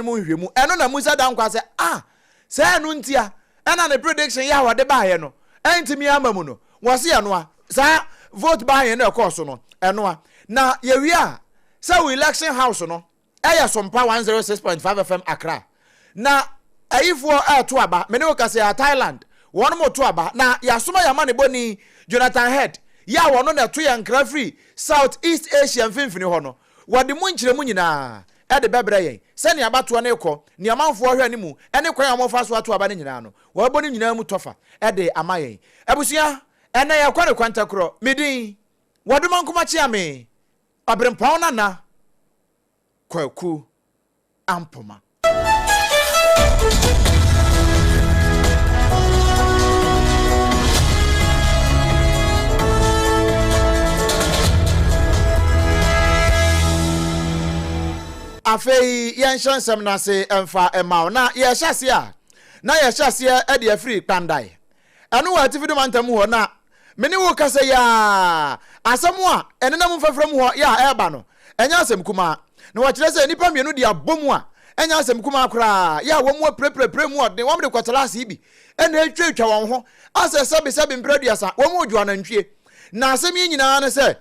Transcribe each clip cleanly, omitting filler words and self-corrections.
mu hwemu eno na musa dan kwa se say no ntia ena ne prediction ya wode ba ye no entimi amamu no wo se eno a sa vote ba ye no ekoso no eno a na ye wi a say election house no eya SOMPA 106.5 FM Accra na ayifo to aba me ne wo ka se Thailand won mo to aba na ya soma ya ma ne boni Jonathan Head ya wono na to ya nkra free South East Asia mfimfini ho no wode mu nkyere mu nyina de bebre yen se ne abato ne kɔ ne amanfo hwɛ ne mu ene kwan amofa so ato aba ne nyina no wo bɔ ne nyina mu tofa de amayen abusua ene ya kware kwanta kro medin wode mankoma chia me OBREMPONG-NANA KWAKU AMPOMAH. Afei yenshan sem na se emfa emaw na ye hyase a na ye hyase e de afri pandai eno wa tifidu mantam ho na meni wo kase ya asemu a ene na mfafram ho ya eba no enya asem kuma na wa kire se nipa mienu de abomu a enya asem kuma akra ya wo mu preprepre mu de wo de kwatala ase bi ena etwetwa won ho ase sebe mpraduasa wo mu dwo anantwie na asem yi nyina ne se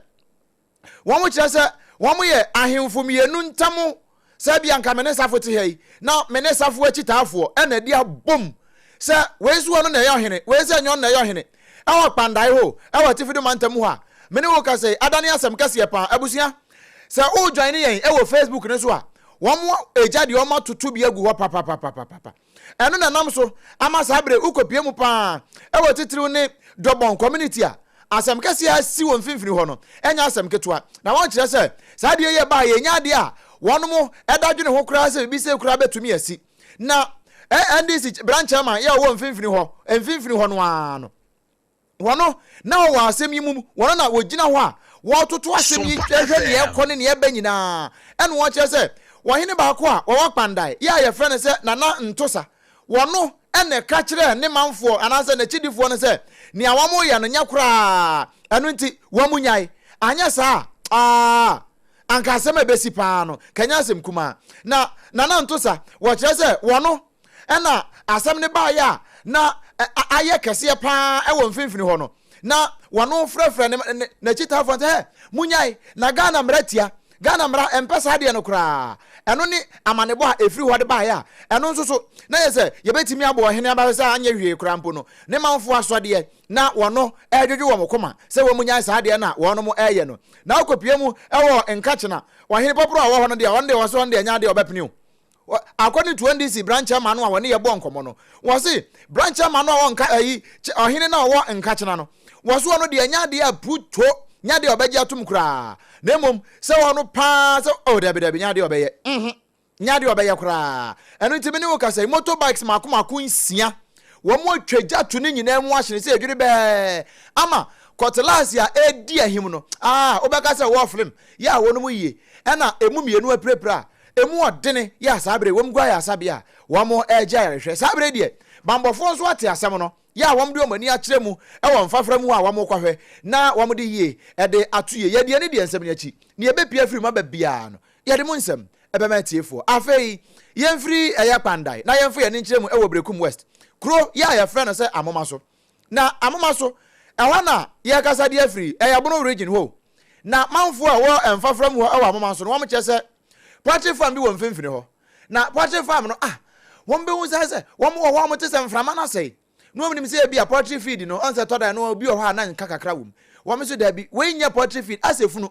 wo mu kire se wo mu ye ahemfo mienu ntamu Sabia nka mene safo te hei na mene safo akitafo ena dia bom se wezu ono na ye ohene wezi anyo na ye ohene awo pandai ho awo tifidu mantam ho a mene wo ka se adane asem kase pa abusua se o join yen e Facebook ne so a wo mo ejade o ma tutu bi agu ho papa eno na nam so ama sabre ukopie mu pa e wo titiriw ne dobon community a asem kase asi wo mfimfini ho no enya asem ketua na won kire se sa de ye ba ye nya de a one mo edadwene ho kura se bi se kura betumi asi na NDC branch chairman ya wo mfimfini ho no ano wono na wo asem yimu wono na wogina ho a wo toto asem yi hwehwe ne ekone ne eba nyina ene wo kire se wo hene ba ko a wo pandai ya ye frɛ ne se nana ntosa wono ene ka kire ne manfo anase na chidifo ne se ne awamo ye no nya kura enu nti wo munyai anya sa anka asem besi pa no kanya asem kuma na nana ntosa wo kire se wono ena asem ne ba ya na aye kese pa e wo mfimfini ho no na wono frɛfrɛ ne na chita fo he munyai na Ghana mratia Ghana mra empesa de no kra eno ni amanebo a efiri ho de ba ya eno nso so na ye se ye betimi abo hene aba se anya hwie kra mpo no ne manfo asode na wono edwedwe wo mokoma se wo munyai sa de na wono mo eye no na okopie mu ewo nkachena wo hene poporo a wo ho no de won de wo so de nya de obepini o according to NDC branch chairman no woni ye bo nkomo no wo se branch chairman no won ka ayi ohene na wo nkachena no wo so no de nya de aputo nya de obeje atum kra na mom se wono pa se o dabi nya de obeye nya de obeye kra eno ntimi ne wo ka se motorbikes makomako nsia wo mo atwaja to ne nyina mu ahye se edwiri be ama kotelasi a edi ahim no obeka se wo film ya wono mu yie ena emu mienu aprepra emu odene ya sabre wom gwa ya sabia wo mo eja yehwe sabre die bambofo nso ate asem no ya wom de omani a kire mu e wo mfafra mu a wo mo kwahwe na wo mo de yie e de atoye ye de ne de nsem ne achi ne ye bepia firi ma babia no ye de mu nsem e be matiefo afei ye mfiri eya pandai na ye mfo ye ne kire mu e wo Brekum West kro ya ye frɛ no se amoma so na amoma so e ho na ye kasa de afiri eya bono region ho na manfo a wo mfafra mu ho e wo amoma so no wo mo kye se poultry farm bi wo mfimfini ho na poultry farm no won be hu se won wo mo te se mframa na sei no woni mi se bia poultry feed no on se toda no bi o ha na nka kakra wom won so da bi we nya poultry feed asefunu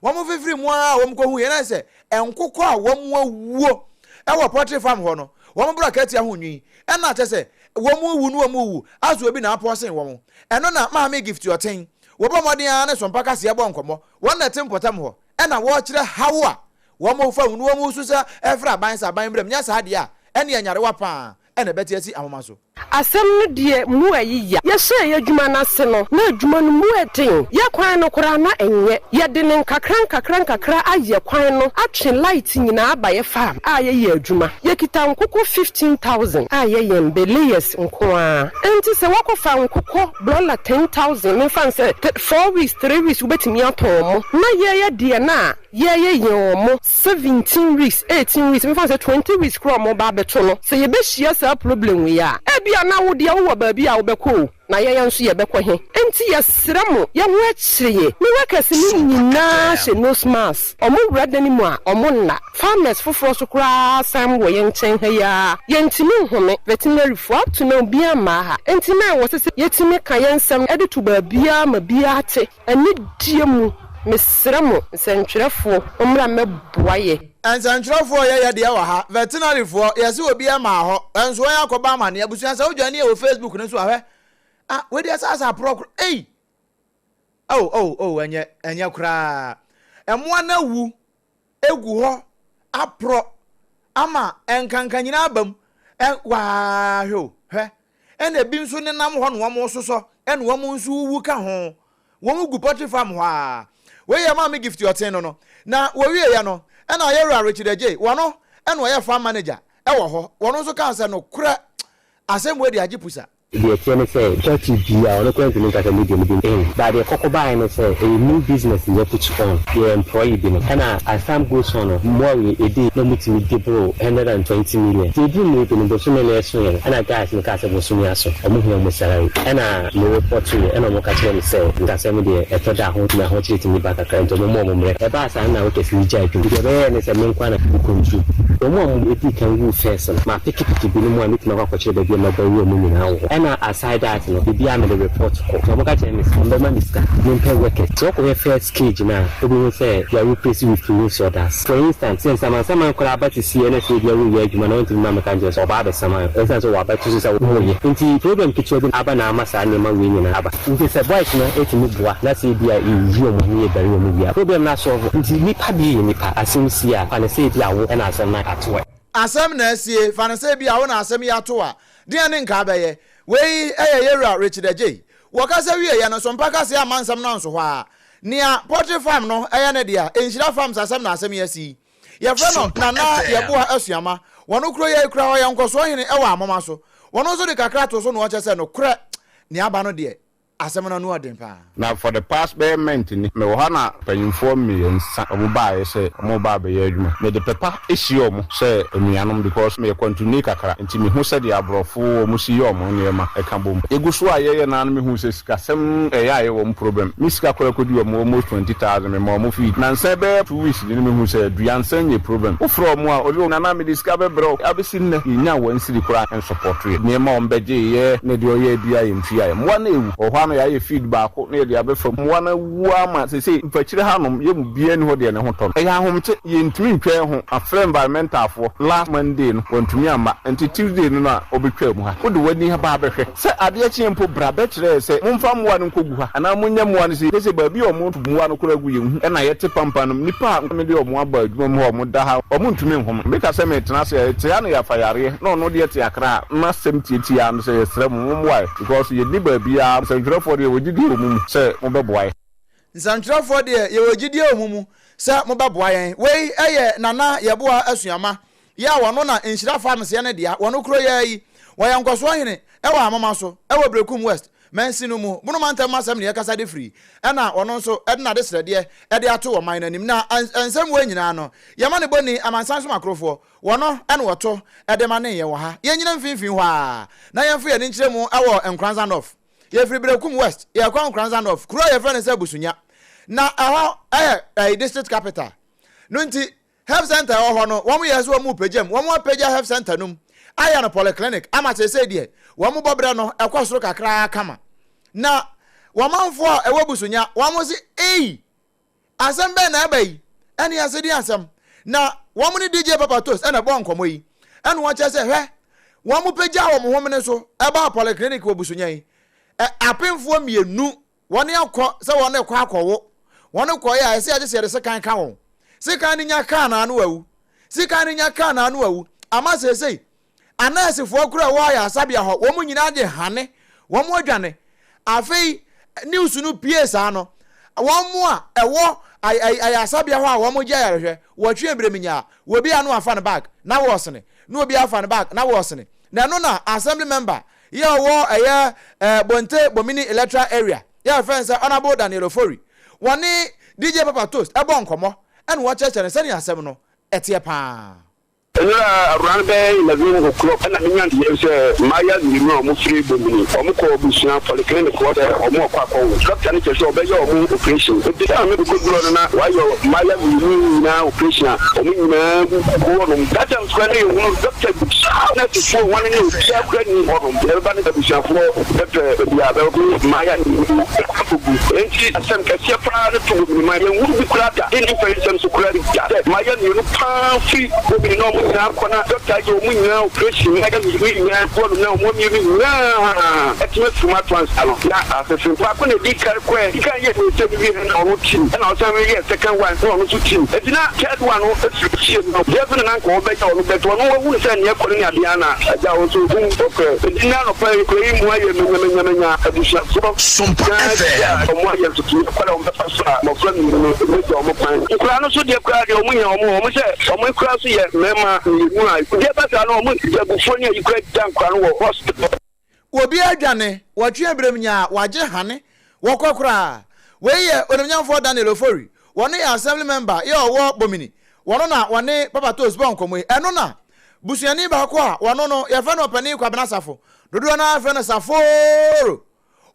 won mo fifiri mu a won ko hu ye na se enkoko a won awuo e wo poultry farm ho no won bro ka tia ho nwi e na che se won mu wu no won mu wu aso obi na aposen won eno na ma me gift your ten wo bo modin a na SOMPA kase e bo nkomo won na tempotam ho e na wo kire hawo a wo mo fa wonu wo mo susa efra ban sa ban brem nya sa de a ene anyare wa pa ene beti asi amoma so asem no de mu ayiya ye hye ye adwuma na se no na adwuma no mu eden ye kwan no kora na enye ye de ne nkakra aye kwan no atwe light nyina aba ye farm a ye adwuma ye kita nkoko 15,000 a ye layers nko a enti se wakofa nkoko blola 10,000 me fan se 4 weeks 3 weeks ubetimi aton mo na ye de na ye mo 17 weeks 18 weeks me fan se 20 weeks kro mo ba beto no se ye be hia sa problem we ya e bia na wo de wo ba bia wo beko na ye nso ye beko he enti ye sremo ye ho akireye me wakase ni nyina she no smas omo wrada ni mu a omo na farmers foforo so kra sam wo ye nchen ha ya ye ntimi nhome veterinary for up to now bia ma ha enti na wo se yetimi ka ye nsam e de to ba bia ma bia ate ani die mu mesremo sentwerefo omra meboaye ansantwerefo ye de wa ha veterinary for ye se obi ama ho enso ya akoba ma ne abusuan sa odwane e wo Facebook ne so ahwe we dey asa pro eh enye kra emo na wu egu ho apro ama enkankanyina abam wa hwo ene bi nso ne nam ho no wo soso ene wo nso wu ka ho wo gu potty farm ho a we ye ma me gift your ten no na wo wie ya no ene ayera Richard wono ene wo farm manager wo ho wono nso kan se no kra asem we dey agipusa the attorney said, "Church is here. I'm going to look at the medium in." But the Cocoba said, "A new business is put on the employee dinner." And as time goes on, more a day, no meeting with people 120 million. They do move in the Bosume and I guys in Casa Bosumiaso. I'm moving on salary. And I no report to you. And I'm going to say, "That's a media. I thought I want to hold you to me back at the moment." The boss and now get me judging. The awareness and men can do. The one if you can move first, my picket to be more meeting of a the game of the room now. Aside that, you know, the the report. So I'm going to miss workers. So we first cage now. We will say you are replacing with new orders. For instance, since someone could about to see anything you will get, you know, to Mamma Kanjas or Baba Sama. That's what about to say. Until problem to children Abana Massa and Mamma winning Abba. If it's a boy, it's a move. Let's say they are in you, the room. Problem not solved until we pabi nipa. As soon as here, and say the hour and as a night at work. Asem na sie fanase bia wo na asem ya to a de ne nka baye wei yera Richard wakasa wie ya no sompa kase amansam na nso ho a nia poultry farm no ne dia enhira farms asem na asem ya si ye fre no nana ye bo asuama wono kro ye kra wa yankoso hene wa amoma so wono so de kakra to so no che se no kra ni aba no de asem na no odin pa. Now for the past payment ni me wo na panyimfo million omo ba ye say omo ba be ye adwuma me de pepa ehie omo say enuanom because me continue kakra nti me hu say de abrofo omo si ye omo niema e kan bom eguso aye na me hu say sikasem e ya ye wo problem me sika kora kodi omo almost 20,000 me mo feed na nse be 2 weeks ni me hu say duansan ye problem ofro omo a odi na me discover bro abisi ne nya wan siri kora en support ye niema ombeje ye ne de oye bia ye mfia ye mo na ewu o ya ye feedback na de abefam wana wuama say mpachire hanom ye mu bia ni ho de ne ho ton e ya homte ye ntumi ntwe ho afre environmental fo last Monday no wontumi ama enti Tuesday no na obetwa mu ha wo de wani ha ba behwe se ade a chempo bra betre se momfa muwa no kogu ha ana munya muwa no se ba bi o mu muwa no kora gu ye hu e na ye te pampanom nipa me de o mu aba adwuma mu ho mu da ha o mu ntumi nhom me ka se me tena se te ya no ya fayare no de te akra na sem tieti ya no se yesra mu muwa because ye di ba bia se for the wogidi omumu se mo beboaye nsantra for the ye wogidi omumu se mo beboaye wei eye nana ye boa asuama ya wono na enhira farms ye ne dia wono kro ye yi wayankoso hene e wa amama so e wa Brekum West mensinu mu bunu mantem masem ne yakasa de free e na wono nso e na de srede e de ato wo man nanim na ensem we nyina no ye ma ne boni amansan so makrofo wono e na woto e de ma ne ye wo ha ye nyina mfinfin ho a na ye mfu ye ne nkire mu e wo Enkranza of ye free Brekum West ye kwa Enkranza of kuro ye friend say busunya na aha district capital no nti health center ho no wo mo yeso wo mo pagem wo mo pagya health center num aya no polyclinic ama say die wo mo bobre no ekosoro kakra kama na wo manfo e wo busunya wo mo si asem be na abai ene asedi asem na wo mo ni DJ Papa Toast ene bo nkomo yi ene wo che say hwe wo mo pagya wo mo homene so e ba polyclinic wo busunya yi apemfo mienu woni akọ se woni ekọ akọwo woni kọ ya ese age se se kan won se kan nya kan na anu awu se kan nya kan na anu awu ama se anase fo kura wo ya asabia ho wo mu nyina de hane wo mu adwane afei news no PS ano wo mu a ewo ay asabia ho a wo mu gya yarehwe wo twe breminya wo bia no afa ne bag na wo sene no obi afa ne bag na wo sene na no na assembly member ye wo bonte bomini electoral area ye friends honorable Daniel Ofori woni DJ Papa Toast ebo nkomo en wo chechere sani asem no etie pa around there 11 o'clock and I say Maya Limo mo free bomini omo ko busia for the clinic ko there omo kwa ko doctor ni cheso be your omo operation e dey am go go na why your Maya Limo na operation omo nyina go no that am square you no doctor na to for one ni o ya kra ni omo everybody the busia for that ya be Maya Limo enti asem ka sia pra to Maya wo bi kra da any person so kra da Maya Limo pa free bomini no na kona doctor yo mu nyina operation na ga mi nyina ko na mo mi nyina etime suma transalo na afefin pa ko ne di kar ko e kan ye se bi na o team na o san ye second one so o so team etina third one o e no devin na ko be o no be to no wu se ne ko ni ade ana aja o so gun okay etina no pa ko yi mu aye nya adusha so so mo ye so ki ko la o be fa so mo fra ni no be do mo pan kura no so de kura de o mu nya o mo se o mo kura so ye mema obi adwane watwe abremnya waje hane wokokora weye onimnyamfo Daniel Ofori woni assembly member ye owo bomini wono na woni Papa Toast bon komo eno na busuani ba ko a wono no ye fa no pani kwa benasafo dodo na fa na saforo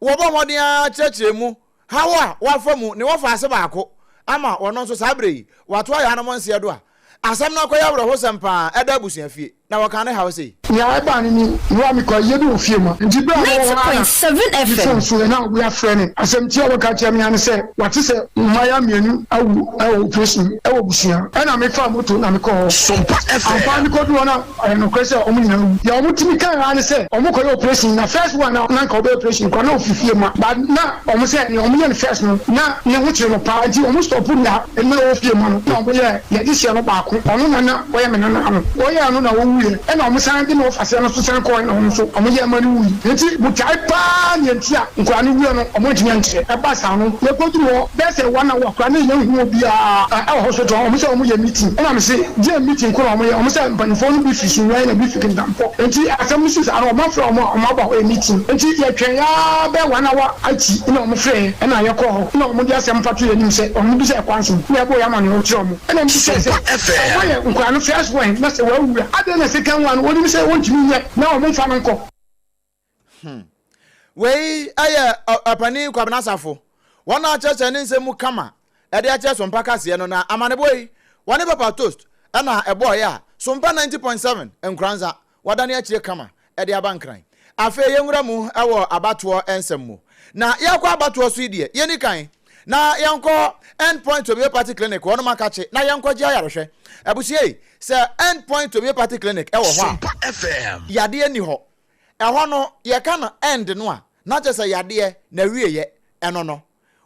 wo bo modin a chechiremu hawa wafamu ne wofa ase ba ko ama wono so sabre wato ya na monse do a asam na koya bro ho sempa eda busuan fie na wakane ha say ya eba ni wa mi ko yedu ofie ma nti bra 90.7 FM so na we are friend asem ti o ka tia mi an say wati say maya mienu awu operation awu busuan na me fa moto na me ko SOMPA FM ampa ni ko do na no kwese o mu nyina ya o mu timi kan an say o mu ko operation na first one na ka operation ko na ofifie ma but na o mu say o mu yen first no na ne ho kire no pa nti o mu stop na na ofie ma no na o ye ya di se no ba ko onu na o ye me na ano o ye anu na wo wuye na o mu san di no fase no so san ko na o so o mu ye ma ni wuyi nti bu tai pa ni ntia nkwa ni wuye no o mu ntia ntie e ba sa no le ko duro be se wa na wa kwa na ye hu obi a hospital o mu se o mu ye meeting na me se je meeting ko o mu se mpanifo no bi fisu rai na bi fikin dampo nti asem su sa no o ma fra o ma ba o meeting nti ye twen ya be wa na wa achi na o mu frɛ na ye ko na o mu di asem patu ye nim se o mu bi se kwanso na bo ya ma no o kire o mu na mi se nkwa no first one na se wa wura ade na second one woni mi se won timi nye na o mo fa no nko wei aya apani kwa benasafo wona cheche ni nsemu kama ede a che SOMPA kase no na amane boy woni Papa Toast na ebo ya SOMPA 90.7 enkranza wadane a chire kama ede abankran afa yenwura mu ewo abato ensem mu na yakwa abato so ide ye ni kan na yanko endpoint homeopathy clinic wono makache na yanko ji ayarehwe abusie se endpoint homeopathy clinic ewo ho SOMPA FM yade ni ho eho no ye ka no end no a na je se yade na wieye eno no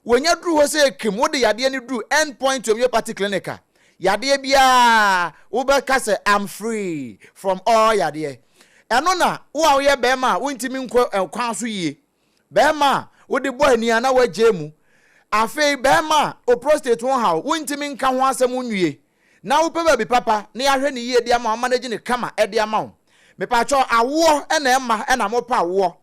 wonya duru ho se kim wo de yade ni duru endpoint homeopathy clinic a yade bia wo be ka se I'm free from all yade eno na wo ye be ma wontimi nko kwan so yie be ma wo de boy ni ana waje mu afei bema o prostate won ha wontimi nka ho asem nwie na wo peba bi papa na ya hwe ne yie dia ma manage ne kama e dia ma wo me pa cho awo na ema na mo pa awo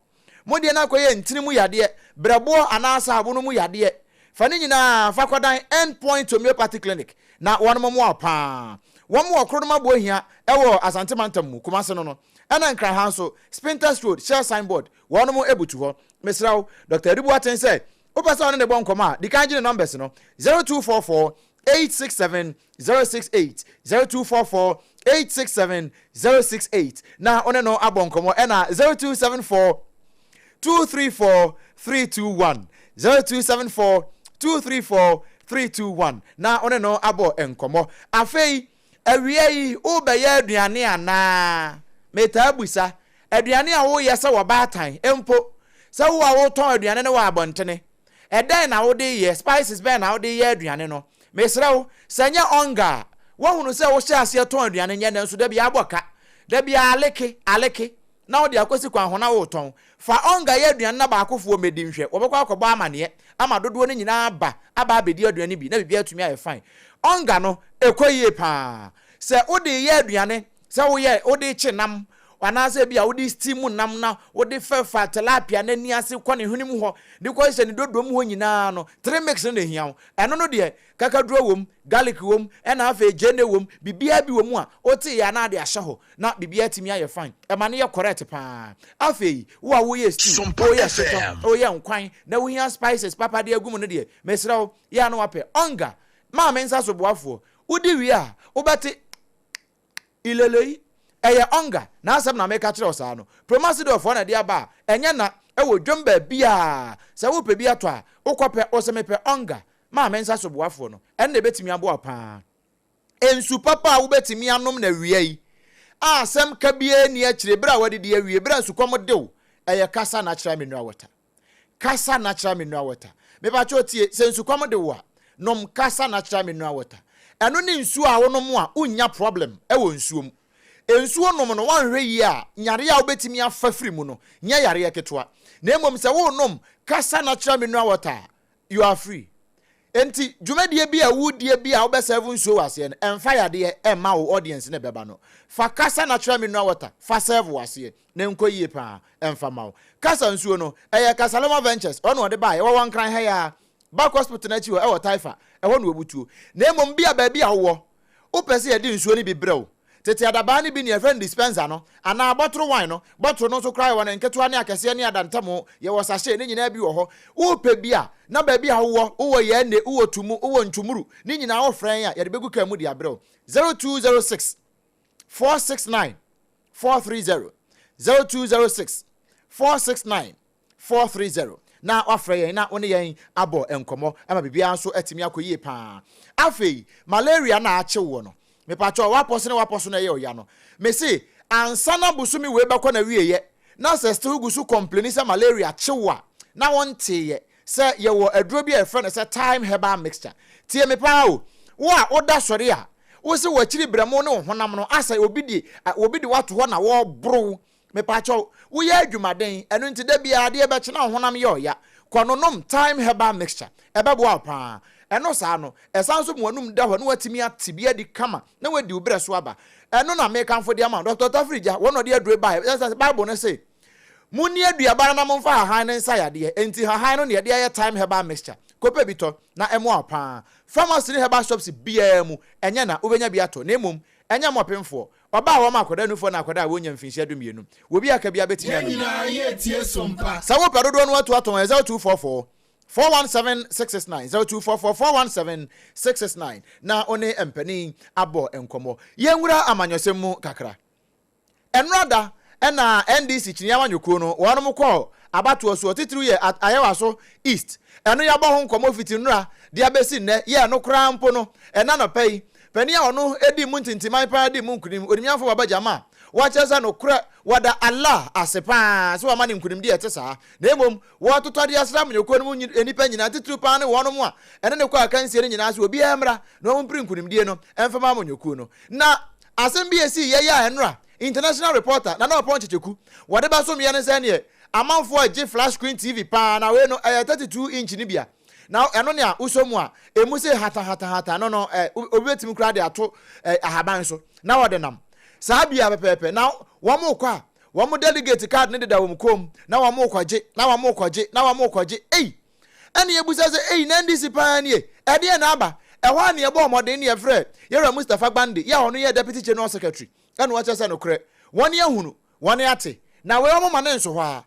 mo de na koye ntini mu yade brebo anasa abo no mu yade fa ne nyina fa kodan endpoint homeopathy clinic na won mo apa won mo okro ma bo hia ewo asante mantam mu kuma se no no ena nkra ha so Spinters Road share signboard won mo ebutu ho mesrawo Dr. Edibu Aten say Opasa on the bon koma. The kanji numbers no 0244 867 068 0244 867 068. Na on no abon komo ena 0274 234 321 0274 234 321. Na on no abo enkomo. Afei awie ubeye aduane ana meta abusa aduane a wo yesa wo baatan empo sa wo ton aduane ne wa abontene eden na wo de ye spices be na wo de ye aduane no mesrawo sanya onga wo hunu se wo hye ase ton aduane nya na so da bia aboka da bia aleke na wo de akosi kwa hona wo ton fa onga ye aduan na ba akofo medi nhwe wo bekwa akọba amane ama dodo no nyina aba bedi aduan bi na bibia atumi aye fine onga no ekoyie pa se wo de ye aduane se wo ye wo de chenam wanase bia wo de steam nam na wo de fefa tilapia na ni ase kɔ ne hunim ho de kɔ hye ne dodo mu ho nyina no 3 mix no hia eno no de kakaduro wom garlic wom ena afa jene wom bibia bi wom a oti ya na de ahye ho na bibia timi aye fine e ma ne ye correct pa afa wo a wo ye stew o ye seto o ye nkwan na wo hia spices papa de agum no de mesra wo ya no wape onga ma me nsa so boafo udi wi a wo beti ilelei eye onga na asem na make kire osa no promasido of one dia ba enye na ewo dwomba bia se wo pe bia to a ukope osemepe onga ma mensa so boafo no enne betimi abo pa ensu papa wo betimi anom na wiei asem ka bia ni akire bra wadidi awie bra ensu kom dew eye kasa natural mineral water me ba cho tie se ensu kom dew a nom kasa natural mineral water eno ni nsu a wo nom a unya problem ewo nsuom ensuo nom no wanhwe yi a nyare a obetimi afafiri mu no nya yare eketwa na emom se wo nom kasa natural mineral water you are free enti dwumadie bi a wudie bi a obeserve nsuo wase no emfa yade emma wo audience ne beba no fa kasa natural mineral water fa serve wase na enkoyie pa emfa ma wo kasa nsuo no eye Kasaloma Ventures ono de ba e wo wankran ha ya back hospital na chi wo e wo taifa e wo no obutuo na emom bi a ba bi a wo opese ye di nsuo ni bi brew tete adabani bi ne friend dispenser no ana bottle wine no bottle no so cry won enketua ne akese ne adantamo ye wo sachet ne nyina bi wo ho wo pe bi a na ba bi a wo ye ne wo tumu wo ntumuru ne nyina wo fran a ye de begu ka mu di abrel 0206 469 430 0206 469 430 na wafre ye na woni yen abo enkomo ama bibia nso atimi akoyie pa afei malaria na ache wo no me pacho waposo na ye oya no me see ansana busumi we bakọ na wieye na se still gusu complain say malaria chewa na wonte ye say ye wo aduro bi e friend say time herbal mixture tie me pa o wo a oda sori a wo se wo chiri bramo ne honam no asa obi di wato ho na wo bro me pacho wo ye adwumaden eno nti da bia de e be chena honam ye oya kononom time herbal mixture e be bo apa eno sa no esanso muanum da ho na watimi atibia di kama na wadi obre so aba eno na make amfo dia ma Dr. Tafrija wono de adure Bible no say muni aduaba na momfa hahan ne nsa yade enti hahan no ne yade ya time herbal mixture kope bito na emo apa pharmacy herbal shops bia mu enye na obenya bia to na emom enya mopemfo oba wo makoda nufo na akoda wonya mfinshi adumienu wobi aka bia betia nyina ye tie sompa sawo pedodo no watu aton 0244 417 669 0244 417 na one empani abo enkomo yenwura amanyosem mu kakra enrada ena NDC chinyama nyuko no wonom kɔ abato so titru ye ayewa so east eno ya bo ho nkomo fitinura dia besi nne ye no kra mpo no ena no pei pani a ono edi mu ntintiman pa di mu nkunim onimiafo baba jama wacheza no kra wada Allah asepa so amani nkunim di etesa na emom wo toto de asram nyoko no enipa nyina titru pa ne wono mu a ene ne kwa akansie ne nyina so obi emra na wo mpri nkunim die no emfama nyoko no na asem bi esi ye ya enra international reporter na oponchecheku wade ba so me ne se ne amanfo age flash screen TV pa na we no 32 inch ni bia na eno ne a usomu a emu se hata no obi betim kra de ato ahaban so na wode nam sabia pepepe na womo kwa womo delegate card ne de wom kom na womo kwaje eni ebusa se na ndisi pa ne e de na aba ehwa ne ebo omode ne efre yera Mustafa Gbande ya ono ye deputy general secretary enu wacha se no kre woni ehunu woni ate na we womo mane nso hwa.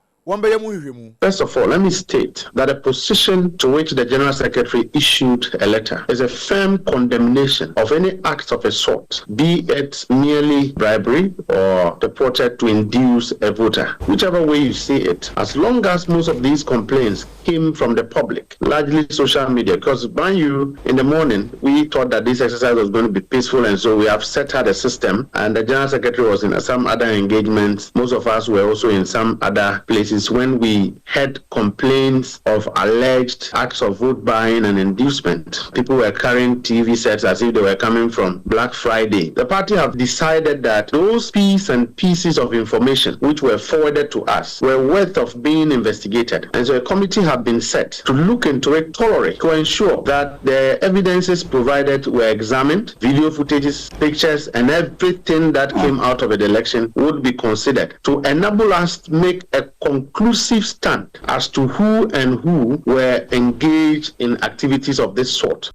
First of all, let me state that the position to which the General Secretary issued a letter is a firm condemnation of any act of a sort, be it merely bribery or purported to induce a voter. Whichever way you see it, as long as most of these complaints came from the public, largely social media, because by you in the morning, we thought that this exercise was going to be peaceful, and so we have set out a system, and the General Secretary was in some other engagements. Most of us were also in some other places cases when we had complaints of alleged acts of vote buying and inducement. People were carrying TV sets as if they were coming from Black Friday. The party have decided that those pieces of information which were forwarded to us were worth of being investigated. And so a committee have been set to look into it thoroughly to ensure that the evidences provided were examined, video footages, pictures, and everything that came out of the election would be considered to enable us to make a conclusive stand as to who and who were engaged in activities of this sort.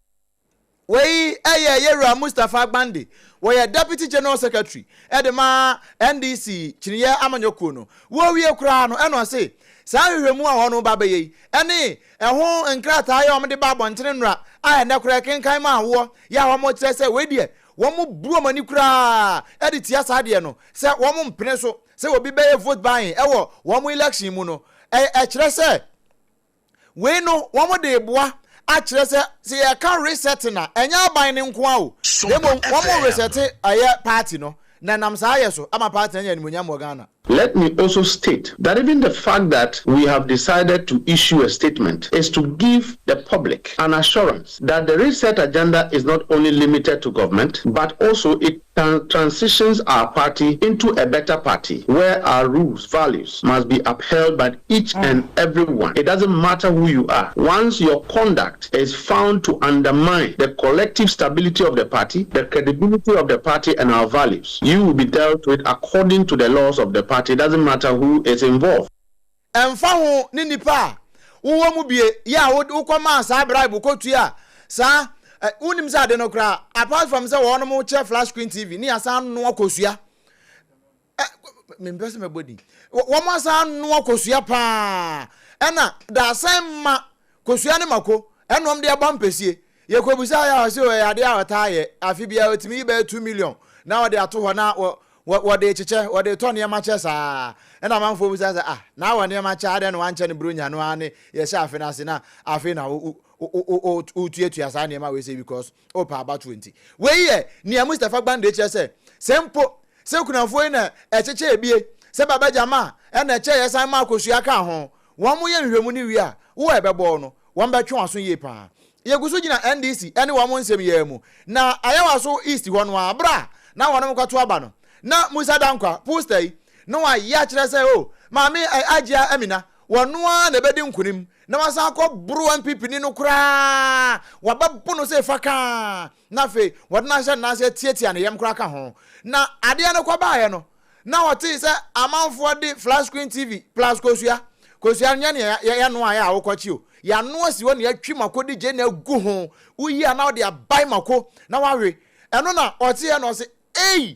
Yera Mustafa Bandi, where Deputy General Secretary, Edema NDC, Chinya Amanyokuno, we are crown, and I say, Sari Remua Hono Babaye, any a home and crat I am the Baba and Tenra, I and Nakraken Kaima war, Yahamo say, wait dear, one more broom and you cry, edit Yasadiano, say one more pencil, say will be better vote buying, one more election, Muno, a we know one more day, boy. Actually, say I can't reset na. Enya binding kwao. Demo one more reset a party no. Na namsa so. I'm a party enya ni munyamo Ghana. Let me also state that even the fact that we have decided to issue a statement is to give the public an assurance that the reset agenda is not only limited to government, but also it transitions our party into a better party where our rules, values must be upheld by each and everyone. It doesn't matter who you are. Once your conduct is found to undermine the collective stability of the party, the credibility of the party, and our values, you will be dealt with according to the laws of the party. It doesn't matter who is involved. And found Ninipa, who will be ya who come as I bribe Kotia, sir. Unimza denokra, apart from the one more chair flash screen TV, near San no Kosia. Members my body. One more San no Kosia pa. Anna, the same Kosiani Mako, and one dear bumpesi. Yakobusaya, so I had our tire, Afibia to me by 2 million. Now they are 200. What they cheche, what they turn your matches and I'm for says now I near my child and one Chan Brunia no one yes I fina Asani we say because about 20. Where near Mustafa Bandage say Sempo Sekuna Fuena a cheche be Seba Jama and a chair as I Marcos Yaka home 1 million remunia whoever born 1 by 2 ye pa. Yagusujina NDC anyone wants a yemu. Now I was so east one wa bra now one got to abano. Na Musa Dankwa poster no wa ya kire say oh maame agya amina wono a na bedi nkunim na wasa akọ bro MPP ni no kura wa babbo no say faka na fe wodna hye na say tietia na yem kura ka ho na ade no kwa baaye no na wote say amanfo de flash screen TV plus kosua nya ne ya no a ya awokwachi o ya no asi wo ne atwi makodi je na gu ho uyi na de abai mako na wawe eno na ote ya no say eh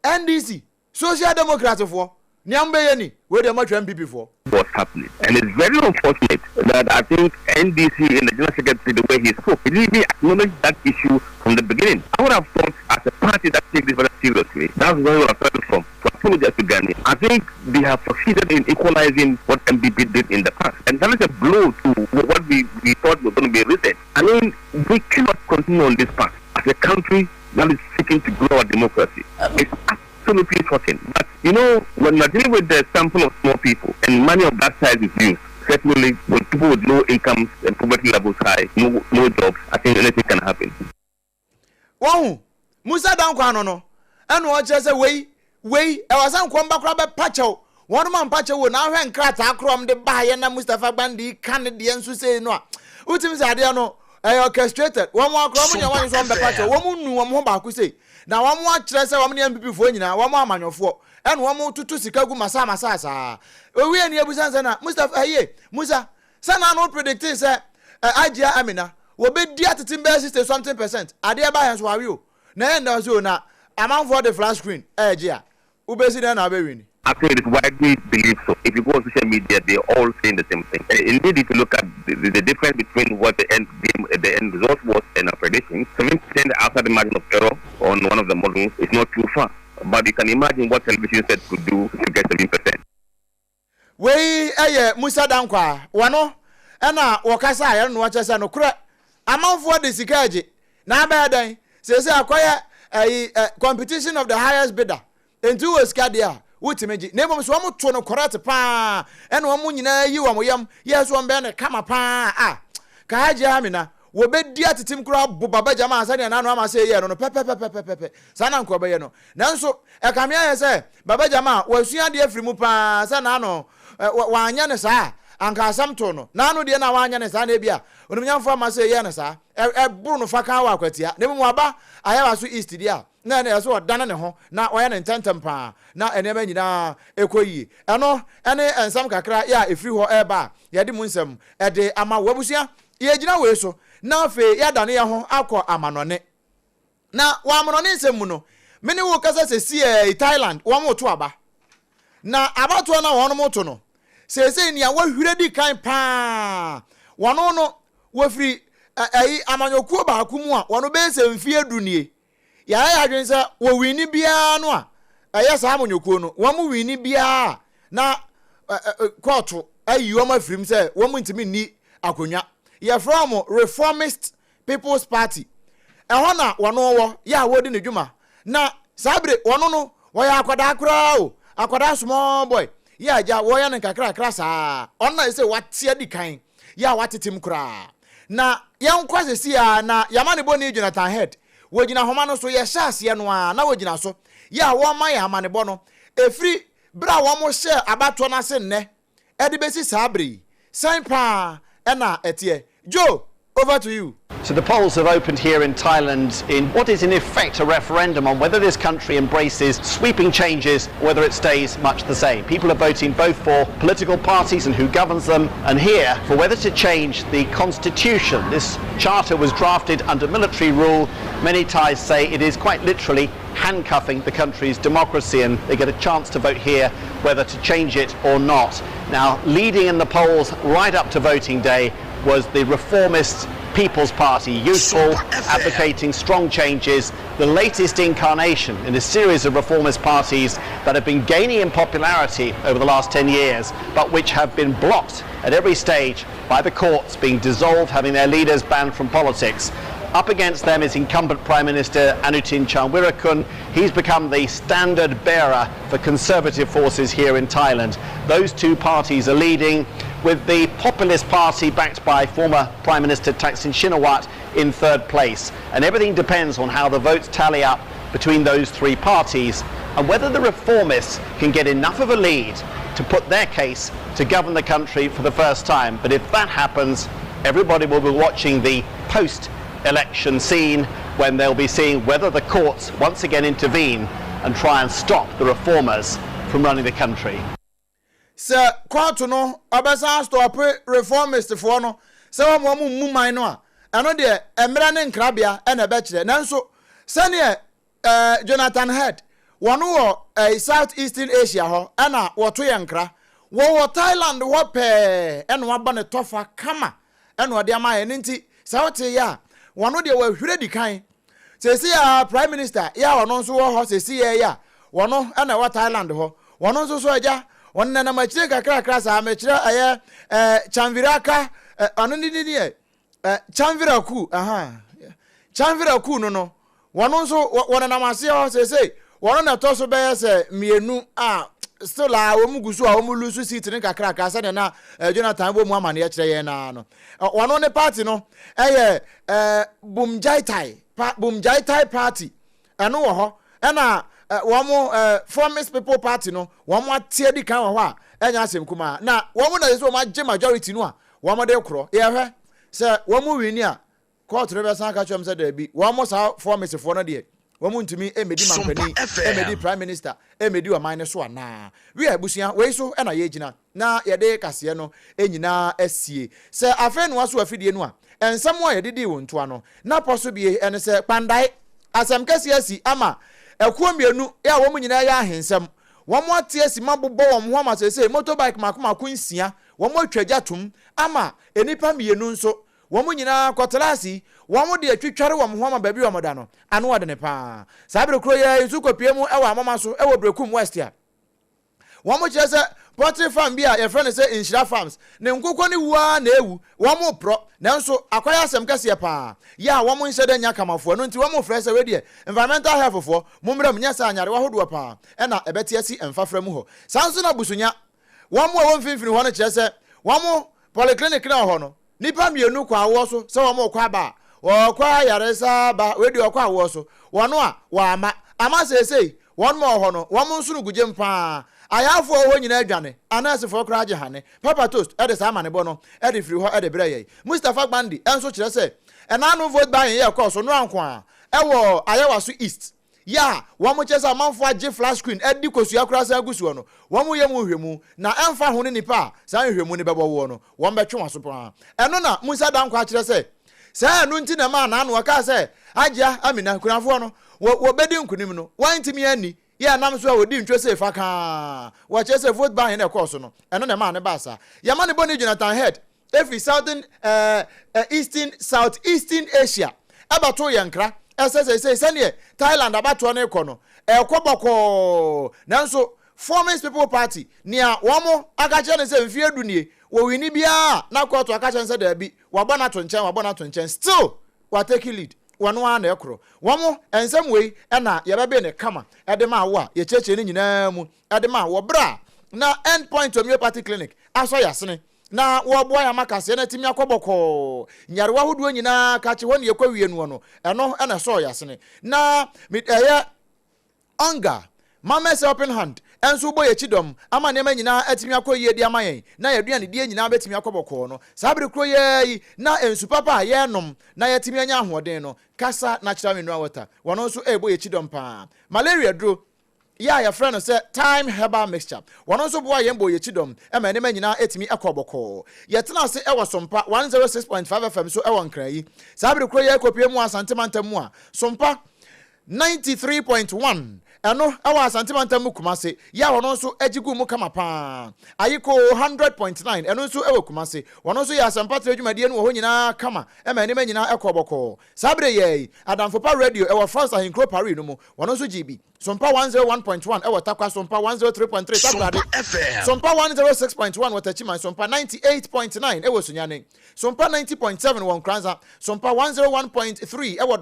NDC, Social Democrats for Nyambeyeni, where the much MPP for. What's happening? And it's very unfortunate that I think NDC in the General Secretary, the way he spoke, he really acknowledged that issue from the beginning. I would have thought as a party that takes this very seriously, that's where we are starting from, to apologize to Ghana. I think they have succeeded in equalizing what MPP did in the past. And that is a blow to what we thought was going to be a reset. I mean, we cannot continue on this path as a country that is seeking to grow our democracy. It's absolutely shocking. But, you know, when we're dealing with the sample of small people, and money of that size is used, certainly when people with low incomes and poverty levels high, no jobs, I think anything can happen. Wow! Musa Dankwa no. And what just say, I was on Kwamba Crabbe Pacho. One man Pacho will now hang crat acrom the buyer and Mustafa Bandi, Canadians who say no. Utims Adiano. I orchestrated. One more crummy and one is on the patch. One knew one more back say. Now one more stress, one MPP for you now, one more man of 4, and one more to Chicago Masama Sasa. We are near Busana, Mustafa Aye, Musa, Sana no predicting, sir. Idea Amina will be dear to Timber sister something percent. I dear by us were you. Nay, so now, amount for the flash screen, Aja. Ubesidan Aberin. I think it's widely believed so. If you go on social media, they're all saying the same thing. Indeed, if you look at the difference between what the end result was and our predictions, 7% outside the margin of error on one of the models is not too far. But you can imagine what television set could do to get 7%. We Musa Dankwa, wano, ena wakasa ya no wachasa no kura. Amount for the sikaji. Na bad say acquire a competition of the highest bidder. And two was Kadia. wutimeji na emom so omo to no correct pa ene omo nyina yi wo yam yeso ombe ne kama pa ka haje amina wo bedi atitim kura bo baba jama asa ne nanu ama se ye no pepe sana nko be ye no nanso e kamia ye se baba jama wo sua de afiri mu pa sa na no wa anya ne sa anka asam to no nanu de na wa anya ne sa na bia onumnyamfo ama se ye ne sa e buru no faka wa kwatia ne mu aba ayawa so east dia na na so odana ne ho na oya ne ntantem pa na enema nyina ekoyi eno ene ensam kakra ya efiri ho eba ye de mu nsem e de ama wabusua ye gina we so na fe ya dane ye ho akọ amanone na wa amanone nsem mu no meni wo kasa se si Thailand wo mo to aba na abato na wo no mo to no se ni a wa hwiredi kan pa wono no wo firi amanyokuo ba ku mu a wono be se mfie dunie ya adwen se wo wini bia no a sa amanyokuo no wo mu wini bia na court ayi wo ma firim se wo mu ntimi ni akonwa ye from Reformist People's Party ehona wono wo ya wodi ne dwuma na sabre wono no wo ya akwada kura o akwada small boy ya ja wo ya ne kakra krasa onna se watia di kan ya watetim kura na yankwa sesi ya na yamane boni Jonathan Head wogina homa no so ye hyase no a na wogina so ya wo man ya amane bo no efri bra wo mo hye abato na se nne ede besi sabre sanpa ena etie Joe, over to you. So the polls have opened here in Thailand in what is in effect a referendum on whether this country embraces sweeping changes or whether it stays much the same. People are voting both for political parties and who governs them, and here for whether to change the constitution. This charter was drafted under military rule. Many Thais say it is quite literally handcuffing the country's democracy, and they get a chance to vote here whether to change it or not. Now, leading in the polls right up to voting day was the reformist People's Party, youthful, advocating strong changes, the latest incarnation in a series of reformist parties that have been gaining in popularity over the last 10 years, but which have been blocked at every stage by the courts, being dissolved, having their leaders banned from politics. Up against them is incumbent Prime Minister Anutin Charnvirakul. He's become the standard bearer for conservative forces here in Thailand. Those two parties are leading, with the Populist Party backed by former Prime Minister Thaksin Shinawatra in third place. And everything depends on how the votes tally up between those three parties and whether the reformists can get enough of a lead to put their case to govern the country for the first time. But if that happens, everybody will be watching the post-election scene when they'll be seeing whether the courts once again intervene and try and stop the reformers from running the country. Sir, court no abasa stop reformist for no se wo mo mu man no a eno de emra ne nkrabia e na be kire nanso sane Jonathan Head wono wo Southeastern Asia ho na woto ye nkra wo Thailand wo pe eno aba ne tofa kama eno de ama ye nti South ya wono de wo hwire di kan se ya Prime Minister ya wono nso wo ho se ya wono na wo Thailand ho wono nso so aja wonna na machire kakra sa machire aye Chanviraka anoni Chanviraku Chanviraku no wono nso wona na mase ho se wono na to so be se mienu still a wo mugusu a wo mulusu seat ne kakra sa na Jonathan bo mu amane ya kire ye na no wono ne party no Bumjaitai party eno wo ho na Reformist People Party no womo atie di kan ho a enya asem kuma na womo na yeso ma majority no a womo de kro ye hwe se womo wini a court rebe san ka chom se da bi womo sa reformist fo no de womo ntumi emedi mampani emedi Prime Minister emedi o man so ana we abusia we so na ye gina na ye de kase no enyina asie se afen no aso afidie no a ensam wo ye de di wonto ano na poso bie ene se pandai asem kase asi ama ekuomienu ya wo munyina ya ahensem wo mo atie si mabobbo wo mo ma sese motorbike makoma nsia wo mo atwaja tum ama enipa mienu nso wo munyina kotelasi wo mo de atwitware wo mo ma baabi wo mo da no ano wode ne pa sabere kro ya yusu kopie mu ewa amama so ewo brekum west ya wɔn mo kyerɛ sɛ poultry farm bi a yɛfrɛ no sɛ nhyira farms ne nkokɔ ne wua na ewu wɔn mo prɔ nanso akwaya asɛm kɛseɛ paa yɛ a wɔn mo nhyɛ dɛ nya kamafoɔ no nti wɔn mo frɛ sɛ wɛdeɛ environmental health foɔ mo mmerɛ mu nyɛ sɛ anyarewa ahodoɔ paa ɛna ɛbɛte asi mfafra mu hɔ saa nso na busunya wɔn mo a wɔn mfimfini hɔ no kyerɛ sɛ wɔn mo polyclinic na hɔ no nipa mmienu kɔ awɔ so sɛ wɔn mo kɔ aba wɔkɔ ayaresa ba wɛdeɛ ɔkɔ awɔ so wɔn a wɔama ama sɛsɛi wɔn mo hɔ no wɔn mo nso no gugye mpaa ayafo ho nyina adwane anasefo kra agye hane papa toast e de sama ne bo no e de firi ho e de brɛ yɛ Mustafa Bandi enso kyerɛ sɛ ɛnano vote buying yɛ kɔ so no anko a ɛwɔ ayawa so east ya wɔn mo kyerɛ sɛ amanfo agye flash screen e di kosua kra sa agusuo no wɔn mo yɛ mu hwemu na ɛmfa ho ne nipa sa hwemu ne bɛbɔ wo no wɔn bɛtwe wɔn so paa ɛno na Musa Danko akyerɛ sɛ sɛ no nti na ma na ano aka sɛ agya Amina kunafo no wo bedi nkunim no wɔn ntimi ani ya nam so a odi ntwe se fa ka wo che se vote buy na course no eno na ma ne ba sa ya ma ne boni Jonathan Head every southern southeastern Asia abato yankra say ne Thailand abato na ekọ no ekoboko nanso Forming People Party nia womo akache ne se mfie dunie wo wini bia na court akache se da bi wabana to nchen still wa take lead wano ana ekro womo ensem wei na yebebe ne kama ede ma wo a ye cheche ni nyina mu ede ma wo bra na end point homeopathy clinic aso yasene na wo boa ya makase na timi akoboko nyarewa hodo nyina ka che woni yekwa wie no no eno na so yasene na onga mama se open hand enso boye chidom ama ne manyina atimi akoyie di amayen na yaduane die nyina betimi akoboko no sabere kro ye na ensu papa ye nom na yatimi anya ahoden no kasa natural mineral water wono nso boye chidom pa malaria dro ya friend say time herbal mixture wono nso boa ye boye chidom ema ne manyina atimi akoboko yetena se ewo sompa 106.5 FM so ewo nkran yi sabere kro ye kopie mu asantemantam a sompa 93.1 eno awa santimanta mu kumase ya wono nso agigu mu kama pa ayiko 100.9 eno nso ewo kumase wono nso ya sampatre adwumadie no ho nyina kama ema ne manyina ekoboko sabre ye adamfo pa radio ewo France ahinkro Paris no mu wono nso GB sompa 101.1 ewo takwa sompa 103.3 takrade sompa 106.1 watachiman sompa 98.9 ewo sunyane sompa 90.7 won kranza sompa 101.3 ewo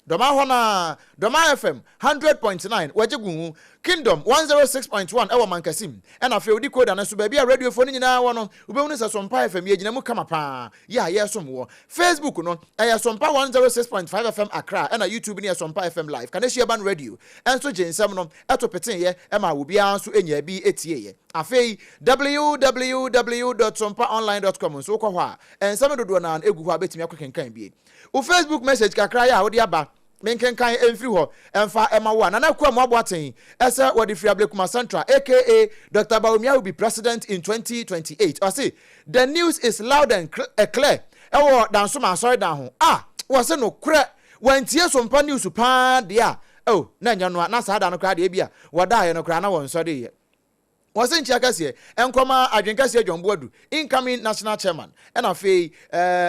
Doma hona Doma FM 100.9 wajegungu Kingdom 106.1 ewa mankasim ena fe odi code na so ba bia radio phone nyina wono ubehunu se Sompa FM ye gina mu kama pa ya yesom wo Facebook no eya Sompa 106.5 FM Accra ena YouTube ni Sompa FM live kana share ban radio enso jensem no eto peten ye ema wo bia so enya bi etie ye afei www.sompaonline.com so ko ho a ensem dodo na egu ho abetimi akokenkan bi o Facebook message kakra ya wo de aba menkenkan emfiri ho emfa emawa na nakwa mu aboaten ese wodi free Ablekuma Central aka Dr. Bawumia will be president in 2028 I say the news is loud and clear ewo danso ma sorry dan ho wo se no kure wantie Sompa news pa dia na nya no na sa da no kra de bia woda ye no kra na won so de ye wasen chiakase enkoma adwenkase adwomboadu incoming national chairman and afei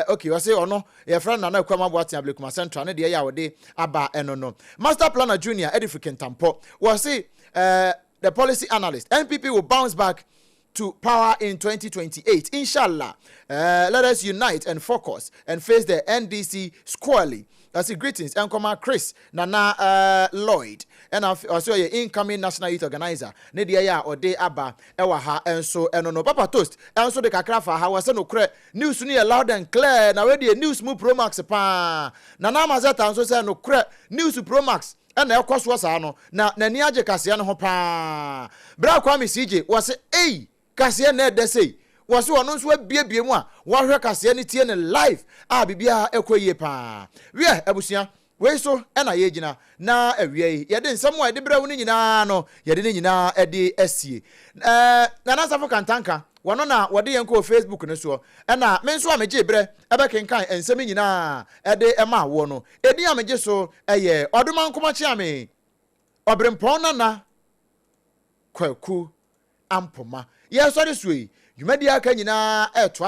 okay wase ono ye friend na kwama boaten Ablekuma Central ne de ya wode aba enono master planner junior edificant tampo wase the policy analyst NPP will bounce back to power in 2028 inshallah. Let us unite and focus and face the NDC squarely. I see greetings and come Chris Nana Lloyd and also your incoming national youth organizer Nedia ya or day Abba Ewaha and so and no Papa Toast and so the Kakrafa how was no cre news near loud and clear now ready a news move pro max pa Nana Mazata and so say no cre news pro max and na ekwas was ano na nani age kase no ho pa bra kwa me CJ was kase na de sei was one nso abiebie mu a wo hwe kase ne tie ne live bibia ekoyie pa we abusua we so na ye gina na awie ye de nsem wa de bra wo nyina no ye de nyina de asie na nasafo kantanka wono na wode yenko Facebook ne so na me nso ameje bre ebekenkan ensem nyina de ema wo no edi ameje so eye odoma nkoma chi ame OBREMPONG-NANA KWAKU AMPOMAH ye so de so yi yumadi aka nyina toa so